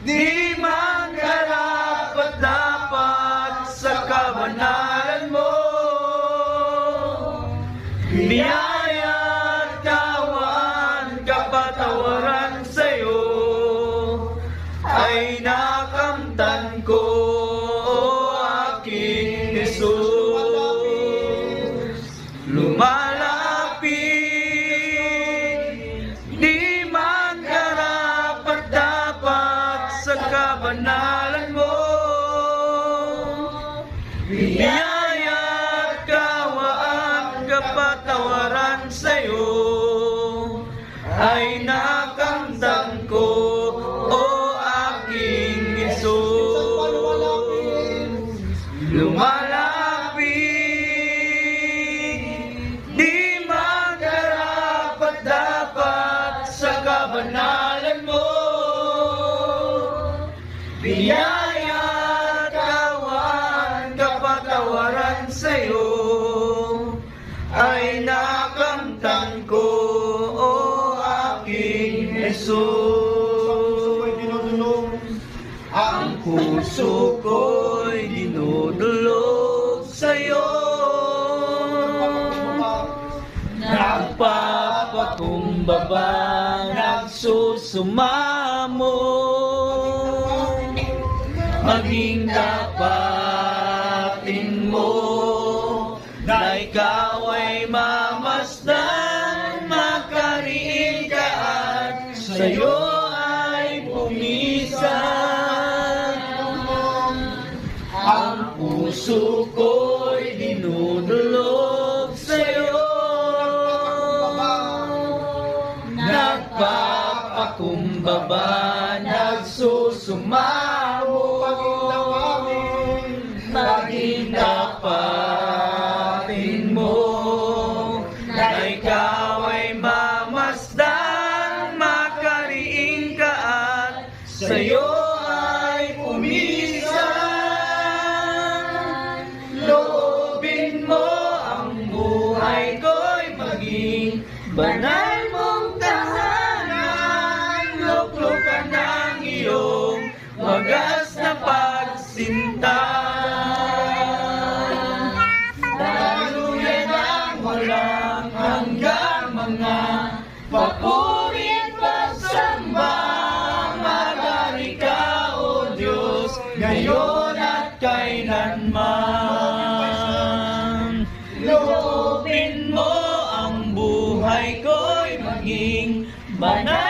Di man karapat-dapat sa kabanalan mo. Biyaya at kaawaan, kapatawaran sa'yo ay nakamtan ko, o aking Jesus. Lumalapit, di man karapat-dapat sa kabanalan mo. Biyaya at kaawaan, kapatawaran sa'yo ay nakamtan ko, o aking Jesus. Lumalapit, di man karapat-dapat sa kabanalan mo. Biyaya at kaawaan, kapatawaran sa'yo ay nakamtan ko, o aking Jesus. Ang puso ko'y dinudulog sa'yo, nagpapakumbaba, nagsusumamo, maging dapatin mo na ikaw ay mamasdan, makariin ka at sa'yo ay pumisan. Ang puso ko'y dinudulog sa'yo, nagpapakumbaba, nagsusumamo, maging dapatin mo na ikaw ay mamasdan, makariin ka at sa'yo ay pumisan. Loobin mo ang buhay ko'y maging banal mong tahanan, luklukan ng iyong wagas na pagsinta. Daluyan ang walang hanggang mga papuri at pagsamba, magari ka, O Diyos, ngayon at kailanman. Loobin mo ang buhay ko'y maging banal